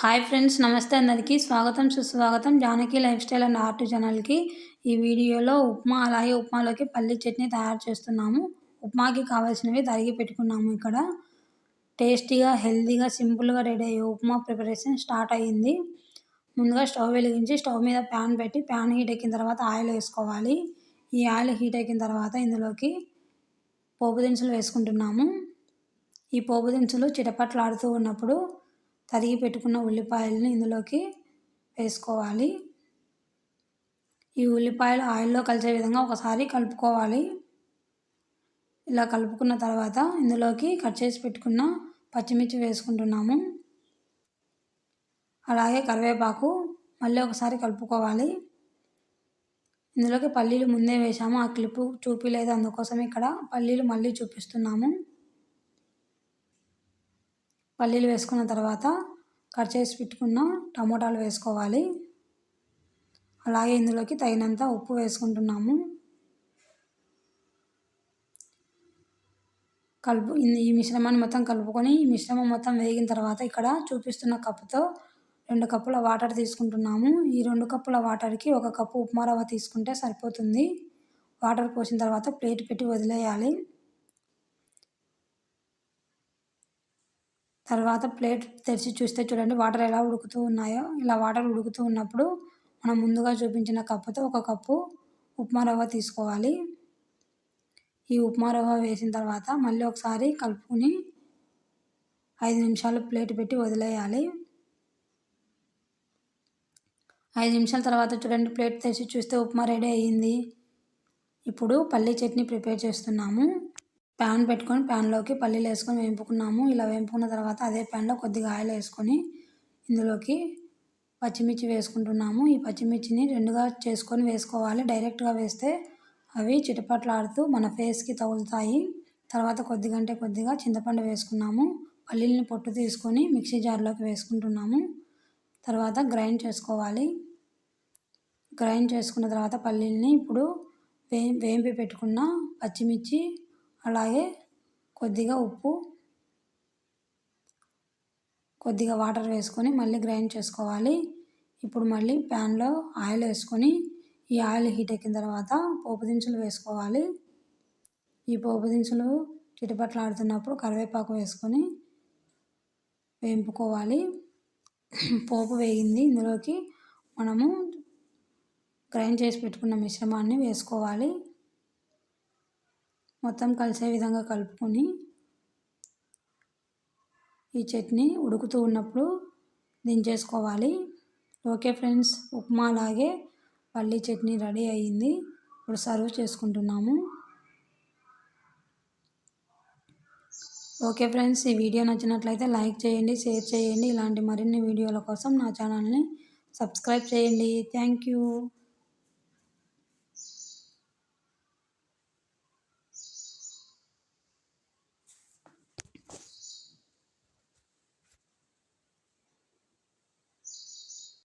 Hi friends, నమస్తే అందరికీ స్వాగతం సుస్వాగతం Janaki life style and art ఛానల్కి. ఈ వీడియోలో ఉప్మా అలాగే ఉప్మాలోకి పల్లి చట్నీ తయారు చేస్తున్నాము. ఉప్మాకి కావాల్సినవి తరిగి పెట్టుకున్నాము. ఇక్కడ టేస్టీగా హెల్తీగా సింపుల్గా రెడీ అయ్యే ఉప్మా ప్రిపరేషన్ స్టార్ట్ అయ్యింది. ముందుగా స్టవ్ వెలిగించి స్టవ్ మీద ప్యాన్ పెట్టి ప్యాన్ హీట్ ఎక్కిన తర్వాత ఆయిల్ వేసుకోవాలి. ఈ ఆయిల్ హీట్ ఎక్కిన తర్వాత ఇందులోకి పోపు దినుసులు వేసుకుంటున్నాము. ఈ పోపు దినుసులు చిటపట్లాడుతూ ఉన్నప్పుడు తరిగి పెట్టుకున్న ఉల్లిపాయలని ఇందులోకి వేసుకోవాలి. ఈ ఉల్లిపాయలు ఆయిల్లో కలిసే విధంగా ఒకసారి కలుపుకోవాలి. ఇలా కలుపుకున్న తర్వాత ఇందులోకి కట్ చేసి పెట్టుకున్న పచ్చిమిర్చి వేసుకుంటున్నాము. అలాగే కరివేపాకు మళ్ళీ ఒకసారి కలుపుకోవాలి. ఇందులోకి పల్లీలు ముందే వేసాము, ఆ క్లిప్పు చూపించలేదు, అందుకోసం ఇక్కడ పల్లీలు మళ్ళీ చూపిస్తున్నాము. పల్లీలు వేసుకున్న తర్వాత కట్ చేసి పెట్టుకున్న టమోటాలు వేసుకోవాలి. అలాగే ఇందులోకి తగినంత ఉప్పు వేసుకుంటున్నాము. ఈ మిశ్రమాన్ని మొత్తం కలుపుకొని ఈ మిశ్రమం మొత్తం వేగిన తర్వాత ఇక్కడ చూపిస్తున్న కప్పుతో 2 కప్పుల వాటర్ తీసుకుంటున్నాము. ఈ 2 కప్పుల వాటర్కి 1 కప్పు ఉప్మా రవ్వ తీసుకుంటే సరిపోతుంది. వాటర్ పోసిన తర్వాత ప్లేట్ పెట్టి వదిలేయాలి. తర్వాత ప్లేట్ తెరిచి చూస్తే చూడండి వాటర్ ఎలా ఉడుకుతూ ఉన్నాయో. ఇలా వాటర్ ఉడుకుతూ ఉన్నప్పుడు మనం ముందుగా చూపించిన కప్పుతో 1 కప్పు ఉప్మా రవ్వ తీసుకోవాలి. ఈ ఉప్మా రవ్వ వేసిన తర్వాత మళ్ళీ ఒకసారి కలుపుకొని 5 నిమిషాలు ప్లేట్ పెట్టి వదిలేయాలి. 5 నిమిషాల తర్వాత చూడండి ప్లేట్ తెరిచి చూస్తే ఉప్మా రెడీ అయ్యింది. ఇప్పుడు పల్లీ చట్నీ ప్రిపేర్ చేస్తున్నాము. ప్యాన్ పెట్టుకొని ప్యాన్లోకి పల్లీలు వేసుకొని వేపుకున్నాము. ఇలా వేపుకున్న తర్వాత అదే ప్యాన్లో కొద్దిగా ఆయిల్ వేసుకొని ఇందులోకి పచ్చిమిర్చి వేసుకుంటున్నాము. ఈ పచ్చిమిర్చిని 2గా చేసుకొని వేసుకోవాలి. డైరెక్ట్గా వేస్తే అవి చిటపట్లాడుతూ మన ఫేస్కి తగులుతాయి. తర్వాత కొద్దిగా చింతపండు వేసుకున్నాము. పల్లీలని పొట్టు తీసుకొని మిక్సీ జార్లోకి వేసుకుంటున్నాము. తర్వాత గ్రైండ్ చేసుకోవాలి. గ్రైండ్ చేసుకున్న తర్వాత పల్లీలని ఇప్పుడు వేంపి పెట్టుకున్న పచ్చిమిర్చి అలాగే కొద్దిగా ఉప్పు, కొద్దిగా వాటర్ వేసుకొని మళ్ళీ గ్రైండ్ చేసుకోవాలి. ఇప్పుడు మళ్ళీ ప్యాన్లో ఆయిల్ వేసుకొని ఈ ఆయిల్ హీట్ ఎక్కిన తర్వాత పోపు దినుసులు వేసుకోవాలి. ఈ పోపు దినుసులు చిటపట్లాడుతున్నప్పుడు కరివేపాకు వేసుకొని వేపుకోవాలి. పోపు వేగింది. ఇందులోకి మనము గ్రైండ్ చేసి పెట్టుకున్న మిశ్రమాన్ని వేసుకోవాలి. మొత్తం కలిసే విధంగా కలుపుకొని ఈ చట్నీ ఉడుకుతూ ఉన్నప్పుడు దించేసుకోవాలి. ఓకే ఫ్రెండ్స్, ఉప్మా అలాగే పల్లీ చట్నీ రెడీ అయ్యింది. ఇప్పుడు సర్వ్ చేసుకుంటున్నాము. ఓకే ఫ్రెండ్స్, ఈ వీడియో నచ్చినట్లయితే లైక్ చేయండి, షేర్ చేయండి. ఇలాంటి మరిన్ని వీడియోల కోసం నా ఛానల్ని సబ్స్క్రైబ్ చేయండి. Thank you.